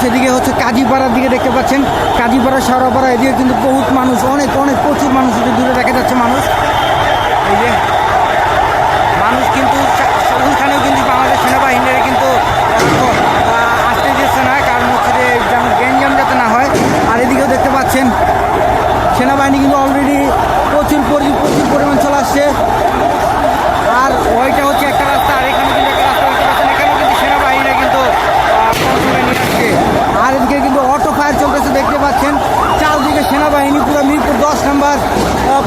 এদিকে হচ্ছে কাজীপাড়ার দিকে দেখতে পাচ্ছেন, কাজীপাড়া শেওড়াপাড়া এদিকে কিন্তু বহুত মানুষ, অনেক অনেক প্রচুর মানুষ, দূরে দেখা যাচ্ছে মানুষ। এই যে মানুষ কিন্তু ওইখানেও কিন্তু বাংলাদেশ সেনাবাহিনীরা কিন্তু আসতে দিচ্ছে না, কারণ হচ্ছে যে যেন গ্যাঞ্জাম যাতে না হয়। আর এদিকেও দেখতে পাচ্ছেন সেনাবাহিনী কিন্তু অলরেডি প্রচুর পরিমাণ চলে আসছে। আর ওইটা হচ্ছে একটা রাস্তা, আর এখানে কিন্তু একটা রাস্তা দেখতে পাচ্ছেন, এখানেও কিন্তু সেনাবাহিনীরা কিন্তু কন্ট্রোলে নিয়ে আসছে। আর এদিকে কিন্তু অটো ফায়ার চলতেছে দেখতে পাচ্ছেন, চারদিকে সেনাবাহিনী পুরো মিরপুর 10 নম্বর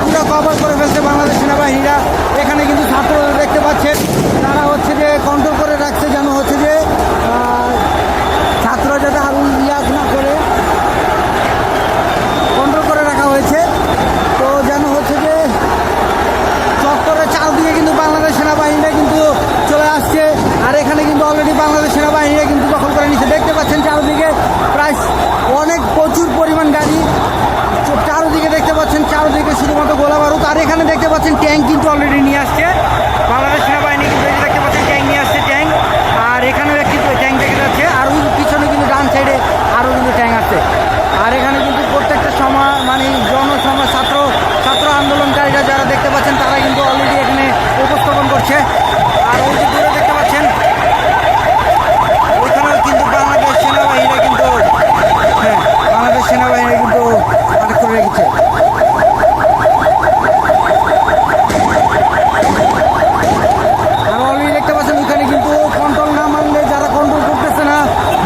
পুরো কভার করে ফেলছে বাংলাদেশ সেনাবাহিনীরা। এখানে কিন্তু ছাত্ররা দেখতে পাচ্ছেন, তারা হচ্ছে যে কন্ট্রোল করে রাখছে, যেন হচ্ছে যে ছাত্ররা যাতে আরো ইয়াদ না করে কন্ট্রোল করে রাখা হয়েছে। তো যেন হচ্ছে যে চত্বরের চারদিকে কিন্তু বাংলাদেশ সেনাবাহিনীরা কিন্তু চলে আসছে। আর এখানে কিন্তু অলরেডি বাংলাদেশ সেনাবাহিনীরা কিন্তু দখল করে নিচ্ছে দেখতে পাচ্ছেন, চারদিকে প্রায় অনেক প্রচুর পরিমাণ গাড়ি চারদিকে দেখতে পাচ্ছেন, চারদিকে শুধুমাত্র গোলা বারুদ। আর এখানে দেখতে পাচ্ছেন ট্যাঙ্ক কিন্তু অলরেডি নিয়ে আসছে বাংলাদেশ সেনাবাহিনী, কিন্তু দেখতে পাচ্ছেন ট্যাঙ্ক নিয়ে আসছে ট্যাঙ্ক। আর এখানেও একটি ট্যাঙ্ক দেখা যাচ্ছে, আর ওই পিছনে কিন্তু ডান সাইডে আরও কিন্তু ট্যাঙ্ক আছে। আর এখানে কিন্তু প্রত্যেকটা সময় মানে ছাত্র আন্দোলনকারীরা যারা দেখতে পাচ্ছেন, তারা কিন্তু অলরেডি এখানে উপস্থাপন করছে। আর ওই যে দূরে দেখতে পাচ্ছেন ওইখানেও কিন্তু বাংলাদেশ সেনাবাহিনীরা কিন্তু বাংলাদেশ সেনাবাহিনী কিন্তু আটক করে রেখেছে। আর অলরেডি দেখতে পাচ্ছেন ওইখানে কিন্তু কন্ট্রোল না মানলে, যারা কন্ট্রোল করতেছে না,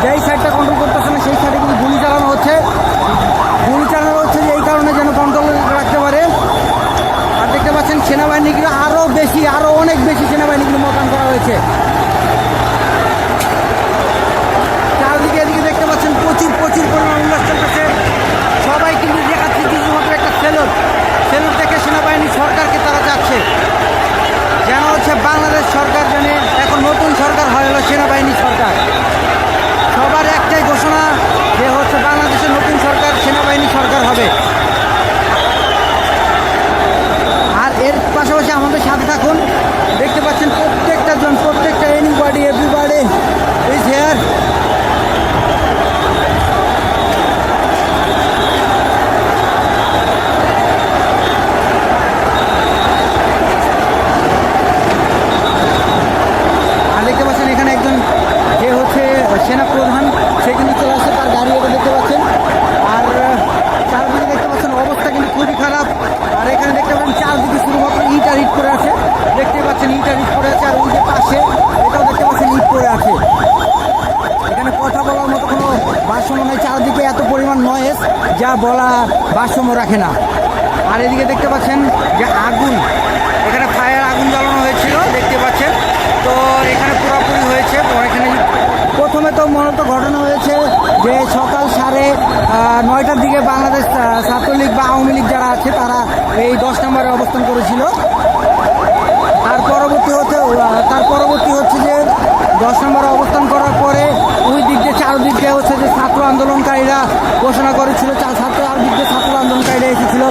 যেই সাইডটা কন্ট্রোল করতেছে না সেই সাইডে কিন্তু গুলি চালানো হচ্ছে যে এই কারণে যেন কন্ট্রোল রাখতে পারে। আর দেখতে পাচ্ছেন সেনাবাহিনী কিন্তু আরো অনেক বেশি সেনাবাহিনী কিন্তু মোতায়েন করা হয়েছে। চারদিকে এদিকে দেখতে পাচ্ছেন প্রচুর পরিমাণ উল্লাস চলতেছে। সবাই কিন্তু দেখাচ্ছে শুধুমাত্র একটা সেলুট থেকে সেনাবাহিনী সরকারকে তারা চাচ্ছে, যেন হচ্ছে বাংলাদেশ সরকার যেন এখন নতুন সরকার হয়, হলো সেনাবাহিনী সরকার। সবার একটাই ঘোষণা যে হচ্ছে বাংলাদেশের নতুন সরকার সেনাবাহিনী সরকার হবে। আর এর পাশাপাশি আমাদের সাথে থাকুন, দেখতে পাচ্ছেন প্রত্যেকটা এনিবডি এভরিবডি ইজ হিয়ার। আর দেখতে পাচ্ছেন এখানে একজন যে হচ্ছে সেনা প্রধান, সে কিন্তু চলে আসছে, তার গাড়ি এটা দেখতে পাচ্ছেন। আর চারদিকে দেখতে পাচ্ছেন অবস্থা কিন্তু খুবই খারাপ। আর এখানে দেখতে পাচ্ছেন চারদিকে শুধুমাত্র ইট আর ইট পড়ে আছে, দেখতে পাচ্ছেন ইট আর ইট পড়ে আছে। আর ওই যে পাশে এটাও দেখতে পাচ্ছেন ইট পড়ে আছে। এখানে কথা বলার মতো কোনো ভারসাম্য নেই, চারদিকে এত পরিমাণ নয়েজ যা বলা ভারসাম্য রাখে না। আর এদিকে দেখতে পাচ্ছেন যে আগুন, এখানে ফায়ার আগুন জ্বালানো হয়েছিল দেখতে পাচ্ছেন। তো এখানে পুরোপুরি হয়েছে। এখানে প্রথমে তো মূলত ঘটনা হয়েছে যে সকাল 9:30টার দিকে বাংলাদেশ ছাত্রলীগ বা আওয়ামী লীগ যারা আছে তারা এই 10 নম্বরে অবস্থান করেছিল। তার পরবর্তী হচ্ছে যে 10 নম্বরে অবস্থান করার পরে ওই দিক দিয়ে চারদিক দিয়ে হচ্ছে যে ছাত্র আন্দোলনকারীরা ঘোষণা করেছিল, ছাত্র আন্দোলনকারীরা এসেছিল।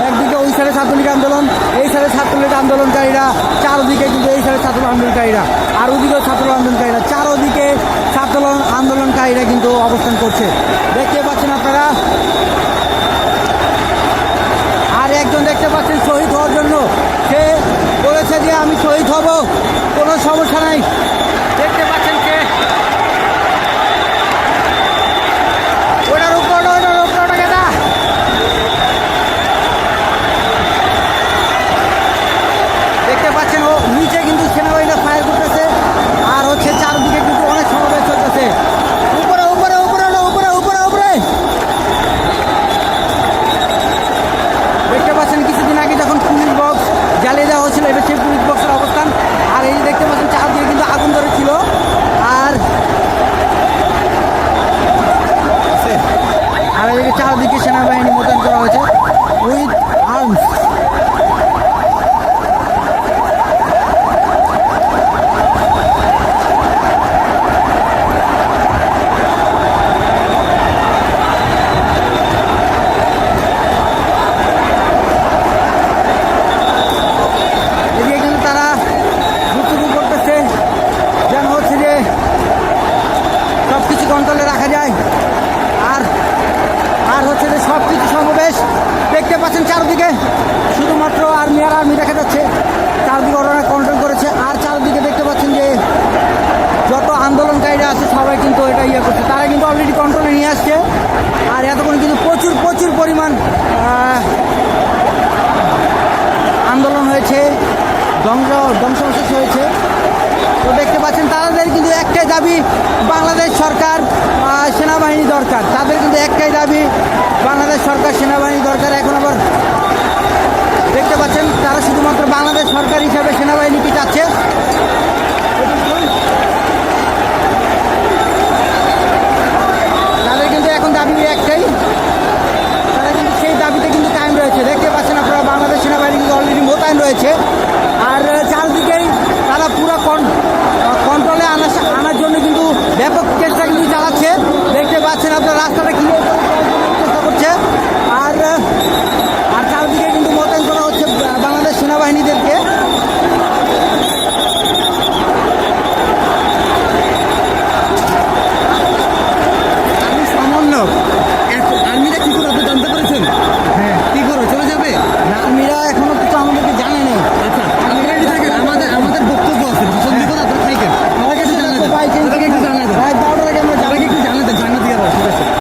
একদিকে ওই সাইডে ছাত্রলীগ আন্দোলন, এই সাইডে ছাত্রলীগ আন্দোলনকারীরা, চারদিকে কিন্তু এই সাইডে ছাত্র আন্দোলনকারীরা, আর ওদিকেও ছাত্র আন্দোলনকারীরা, চারদিকে ছাত্র আন্দোলনকারীরা কিন্তু অবস্থান করছে দেখতে পাচ্ছেন আপনারা। আর একজন দেখতে পাচ্ছেন শহীদ হওয়ার জন্য, সে বলেছে যে আমি শহীদ হব, কোনো সমস্যা নাই। দেখতে পাচ্ছেন কে ওটার উপর গেদা। দেখতে পাচ্ছেন ও নিচে কিন্তু সেনাবাহিনীরা ফায়ার করতেছে। আর হচ্ছে চারদিকে কিন্তু অনেক সমাবেশ চলতেছে। উপরে দেখতে পাচ্ছেন কিছুদিন আগে যখন পুলিশ বক্স জ্বালিয়ে দেওয়া হচ্ছিল, এটা সেই পুলিশ বক্সের অবস্থান। আর এই দেখতে পাচ্ছেন চারদিকে কিন্তু আগুন ধরে ধ্বংসাবশেষ হয়েছে। তো দেখতে পাচ্ছেন তাদের কিন্তু একটাই দাবি, বাংলাদেশ সরকার সেনাবাহিনী দরকার। তাদের কিন্তু একটাই দাবি, বাংলাদেশ সরকার সেনাবাহিনী দরকার। এখন আবার দেখতে পাচ্ছেন তারা শুধুমাত্র বাংলাদেশ সরকার হিসাবে সেনাবাহিনীকে চাচ্ছে।